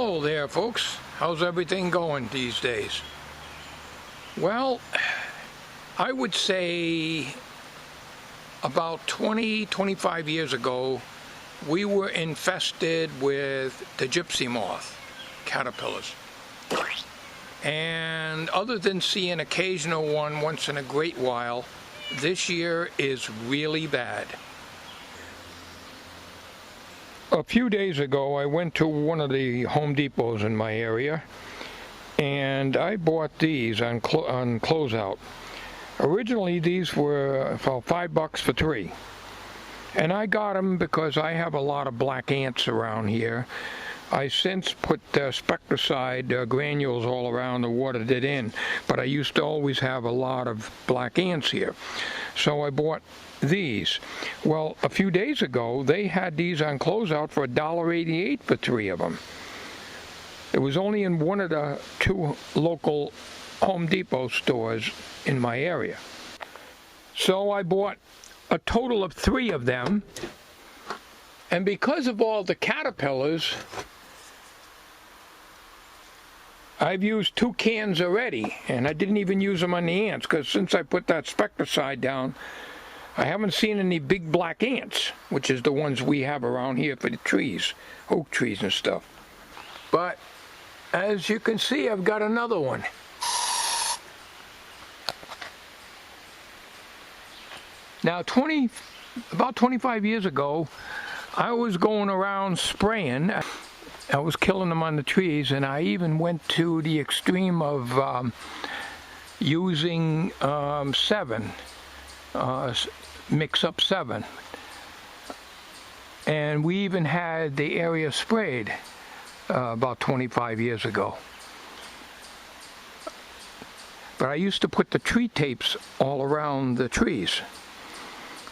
Hello there, folks. How's everything going these days? Well, I would say about 25 years ago, we were infested with the gypsy moth caterpillars. And other than seeing an occasional one once in a great while, this year is really bad. A few days ago, I went to one of the Home Depots in my area, and I bought these on closeout. Originally, these were about $5 for 3. And I got them because I have a lot of black ants around here. I since put spectricide granules all around to water it in, but I used to always have a lot of black ants here. So I bought these. Well, a few days ago, they had these on closeout for $1.88 for 3 of them. It was only in one of the 2 local Home Depot stores in my area. So I bought a total of 3 of them, and because of all the caterpillars, I've used 2 cans already, and I didn't even use them on the ants, because since I put that spectricide down, I haven't seen any big black ants, which is the ones we have around here for the trees, oak trees and stuff. But as you can see, I've got another one. Now, about 25 years ago, I was going around spraying. I was killing them on the trees, and I even went to the extreme of using 7, mix up 7. And we even had the area sprayed about 25 years ago. But I used to put the tree tapes all around the trees.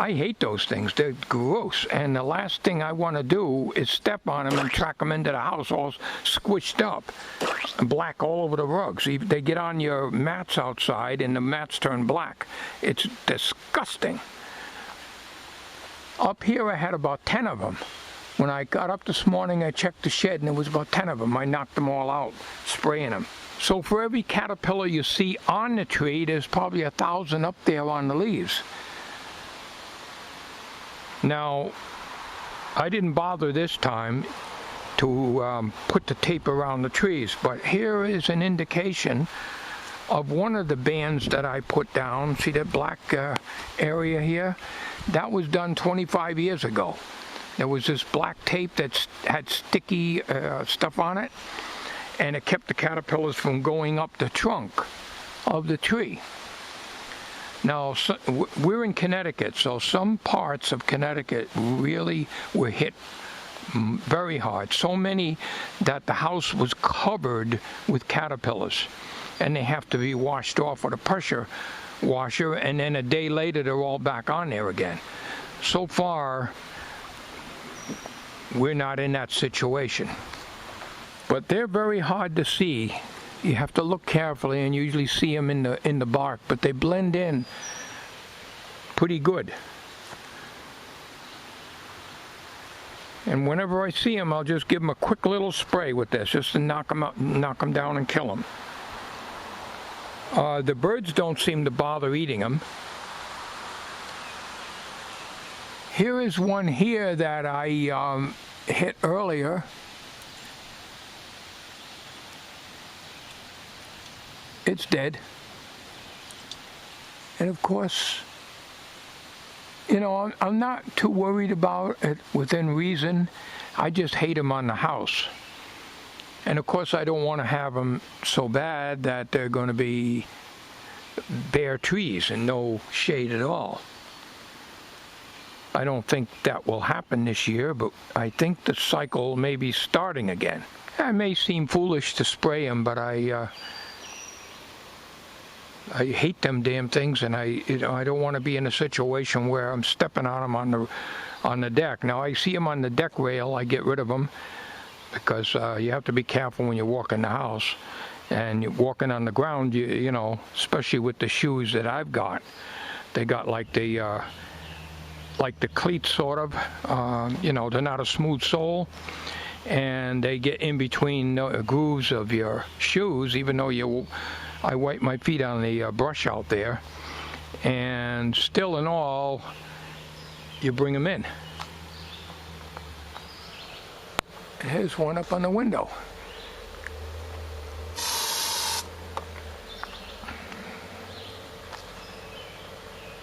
I hate those things. They're gross. And the last thing I want to do is step on them and track them into the house all squished up and black all over the rugs. They get on your mats outside and the mats turn black. It's disgusting. Up here I had about 10 of them. When I got up this morning, I checked the shed and there was about 10 of them. I knocked them all out, spraying them. So for every caterpillar you see on the tree, there's probably 1,000 up there on the leaves. Now, I didn't bother this time to put the tape around the trees, but here is an indication of one of the bands that I put down. See that black area here? That was done 25 years ago. There was this black tape that had sticky stuff on it, and it kept the caterpillars from going up the trunk of the tree. Now, we're in Connecticut, so some parts of Connecticut really were hit very hard. So many that the house was covered with caterpillars, and they have to be washed off with a pressure washer, and then a day later they're all back on there again. So far, we're not in that situation. But they're very hard to see. You have to look carefully, and you usually see them in the bark, but they blend in pretty good. And whenever I see them, I'll just give them a quick little spray with this, just to knock them out, knock them down, and kill them. The birds don't seem to bother eating them. Here is one here that I hit earlier. It's dead. And of course, you know, I'm not too worried about it within reason. I just hate them on the house. And of course, I don't want to have them so bad that they're going to be bare trees and no shade at all. I don't think that will happen this year, but I think the cycle may be starting again. It may seem foolish to spray them, but I hate them damn things, and I don't want to be in a situation where I'm stepping on them on the deck. Now, I see them on the deck rail, I get rid of them, because you have to be careful when you walk in the house. And you're walking on the ground, you know, especially with the shoes that I've got. They got like the cleats, sort of. You know, they're not a smooth sole. and they get in between the grooves of your shoes, even though I wipe my feet on the brush out there, and still in all, you bring them in. Here's one up on the window.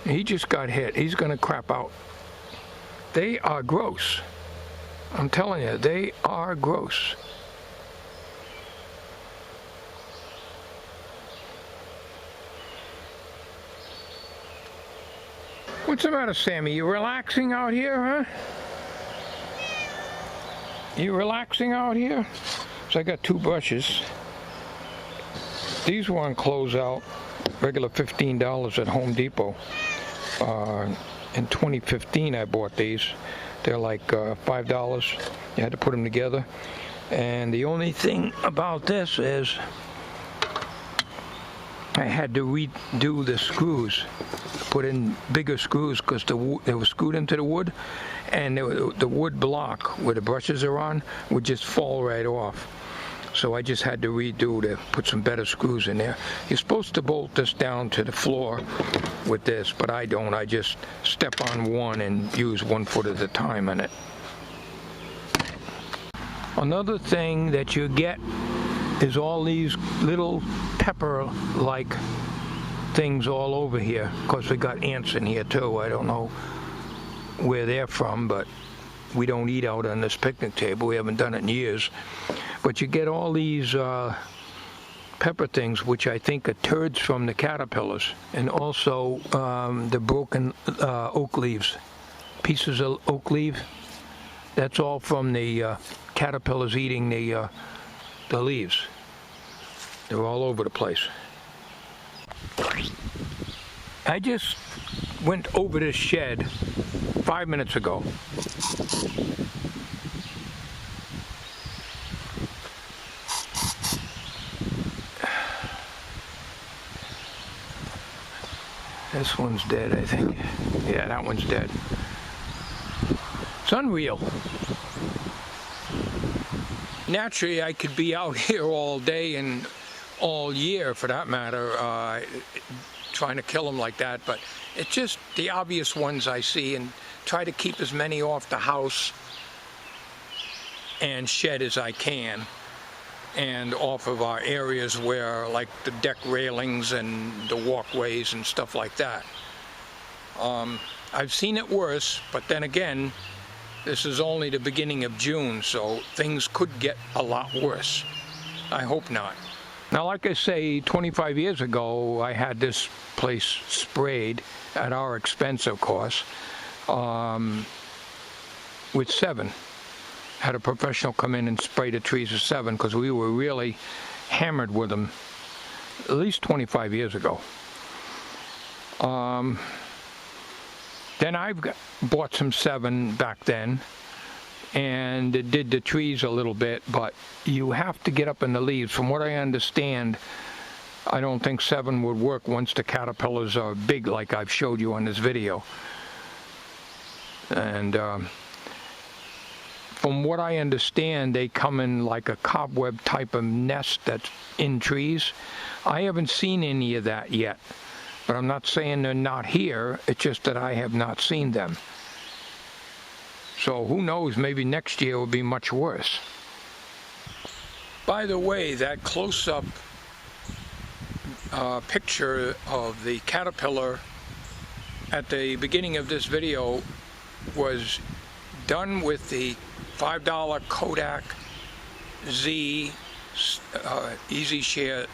He just got hit. He's gonna crap out. They are gross. I'm telling you, they are gross. What's the matter, Sammy? You relaxing out here, huh? You relaxing out here? So I got 2 brushes. These were on closeout, regular $15 at Home Depot. In 2015 I bought these. They're like $5. You had to put them together. And the only thing about this is I had to redo the screws, put in bigger screws because they were screwed into the wood, and the wood block where the brushes are on would just fall right off. So I just had to redo to put some better screws in there. You're supposed to bolt this down to the floor with this, but I don't. I just step on one and use 1 foot at a time in it. Another thing that you get is all these little pepper-like things all over here. Of course, we got ants in here too. I don't know where they're from, but we don't eat out on this picnic table. We haven't done it in years. But you get all these pepper things, which I think are turds from the caterpillars, and also the broken oak leaves, pieces of oak leaf. That's all from the caterpillars eating the leaves. They're all over the place. I just went over this shed 5 minutes ago. This one's dead, I think. Yeah, that one's dead. It's unreal. Naturally, I could be out here all day and all year, for that matter, trying to kill them like that, but it's just the obvious ones I see, and try to keep as many off the house and shed as I can, and off of our areas where, like the deck railings and the walkways and stuff like that. I've seen it worse, but then again, this is only the beginning of June, so things could get a lot worse. I hope not. Now, like I say, 25 years ago, I had this place sprayed at our expense, of course, with 7. Had a professional come in and spray the trees with 7 because we were really hammered with them at least 25 years ago. Then I've bought some 7 back then and did the trees a little bit, but you have to get up in the leaves. From what I understand, I don't think 7 would work once the caterpillars are big like I've showed you on this video. And from what I understand, they come in like a cobweb type of nest that's in trees. I haven't seen any of that yet, but I'm not saying they're not here. It's just that I have not seen them. So who knows, maybe next year will be much worse. By the way, that close-up picture of the caterpillar at the beginning of this video was done with the $5 Kodak Z Easy Share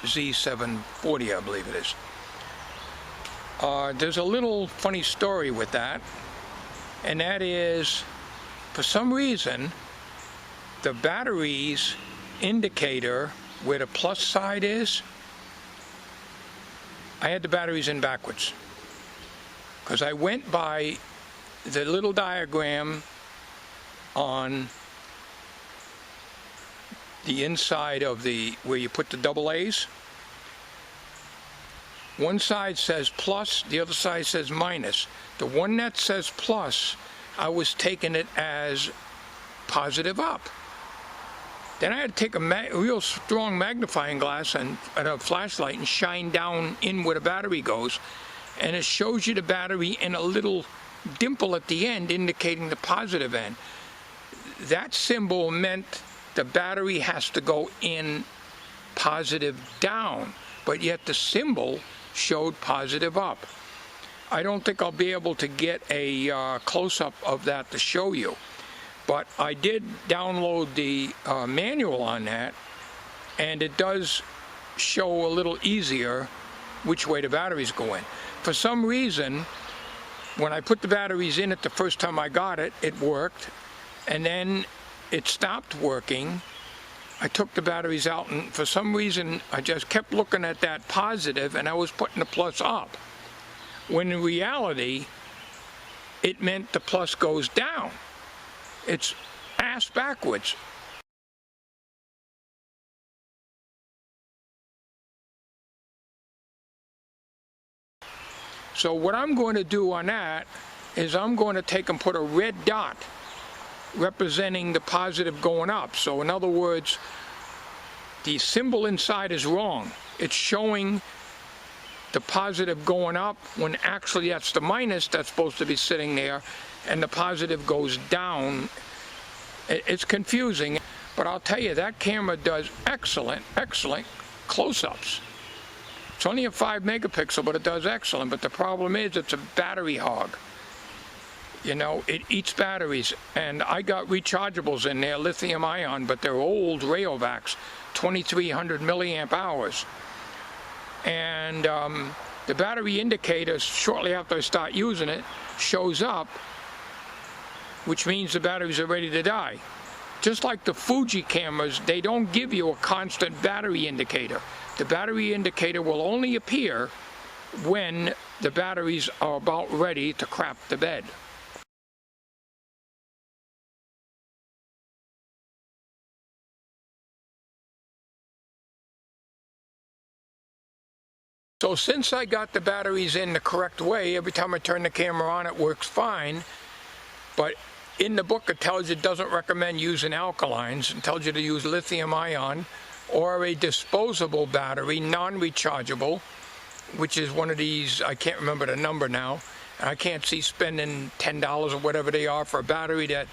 Z740, I believe it is. There's a little funny story with that, and that is, for some reason, the battery's indicator where the plus side is, I had the batteries in backwards, because I went by the little diagram on the inside of where you put the double A's. One side says plus, the other side says minus. The one that says plus, I was taking it as positive up. Then I had to take a real strong magnifying glass and a flashlight and shine down in where the battery goes, and it shows you the battery in a little dimple at the end indicating the positive end. That symbol meant the battery has to go in positive down, but yet the symbol showed positive up. I don't think I'll be able to get a close-up of that to show you, but I did download the manual on that, and it does show a little easier which way the batteries go in. For some reason, when I put the batteries in it the first time I got it, it worked, and then it stopped working. I took the batteries out, and for some reason I just kept looking at that positive, and I was putting the plus up, when in reality it meant the plus goes down. It's ass backwards. So what I'm going to do on that is I'm going to take and put a red dot representing the positive going up. So in other words, the symbol inside is wrong. It's showing the positive going up when actually that's the minus that's supposed to be sitting there, and the positive goes down. It's confusing, but I'll tell you, that camera does excellent close-ups. It's only a 5 megapixel, but it does excellent. But the problem is it's a battery hog. You know, it eats batteries, and I got rechargeables in there, lithium ion, but they're old Rayovacs, 2300 milliamp hours. And the battery indicator, shortly after I start using it, shows up, which means the batteries are ready to die. Just like the Fuji cameras, they don't give you a constant battery indicator. The battery indicator will only appear when the batteries are about ready to crap the bed. So since I got the batteries in the correct way, every time I turn the camera on, it works fine. But in the book, it tells you it doesn't recommend using alkalines. It tells you to use lithium ion or a disposable battery, non-rechargeable, which is one of these, I can't remember the number now, and I can't see spending $10 or whatever they are for a battery that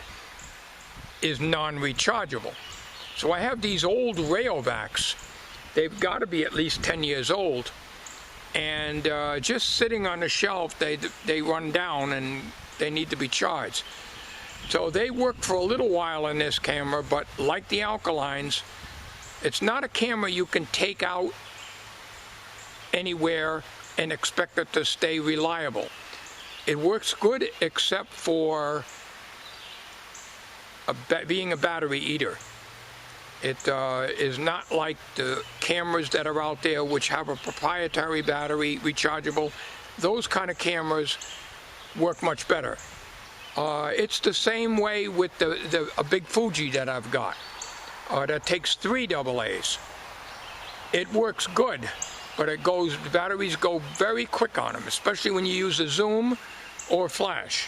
is non-rechargeable. So I have these old Rayovacs. They've got to be at least 10 years old, and just sitting on the shelf, they run down and they need to be charged. So they work for a little while in this camera, but like the alkalines, it's not a camera you can take out anywhere and expect it to stay reliable. It works good except for being a battery eater. It is not like the cameras that are out there which have a proprietary battery, rechargeable. Those kind of cameras work much better. It's the same way with a big Fuji that I've got. That takes 3 AA's. It works good, but the batteries go very quick on them, especially when you use a zoom or flash.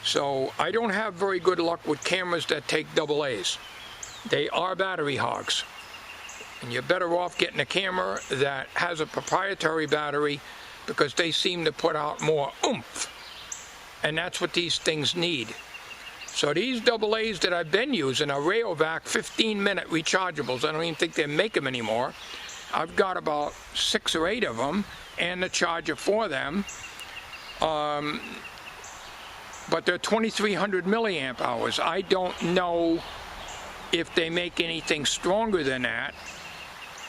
So I don't have very good luck with cameras that take AA's. They are battery hogs. And you're better off getting a camera that has a proprietary battery, because they seem to put out more oomph. And that's what these things need. So these AA's that I've been using are Rayovac 15-minute rechargeables. I don't even think they make them anymore. I've got about 6 or 8 of them and the charger for them. But they're 2300 milliamp hours. I don't know if they make anything stronger than that.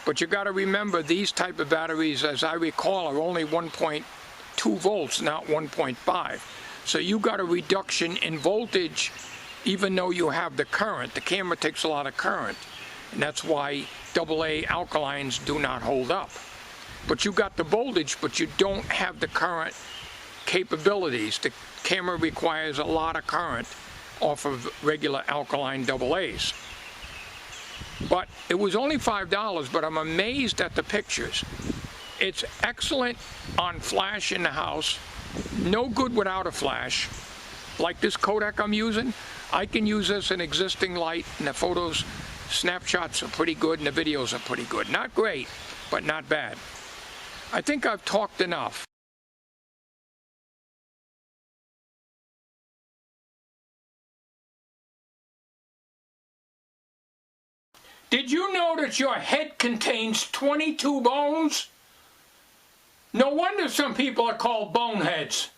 But you got to remember, these type of batteries, as I recall, are only 1.2 volts, not 1.5. So you got a reduction in voltage even though you have the current. The camera takes a lot of current, and that's why AA alkalines do not hold up. But you got the voltage, but you don't have the current capabilities. The camera requires a lot of current off of regular alkaline AA's. But it was only $5, but I'm amazed at the pictures. It's excellent on flash in the house, no good without a flash. like this Kodak I'm using, I can use this in existing light, and the photos, snapshots are pretty good, and the videos are pretty good. Not great, but not bad. I think I've talked enough. Did you know that your head contains 22 bones? No wonder some people are called boneheads.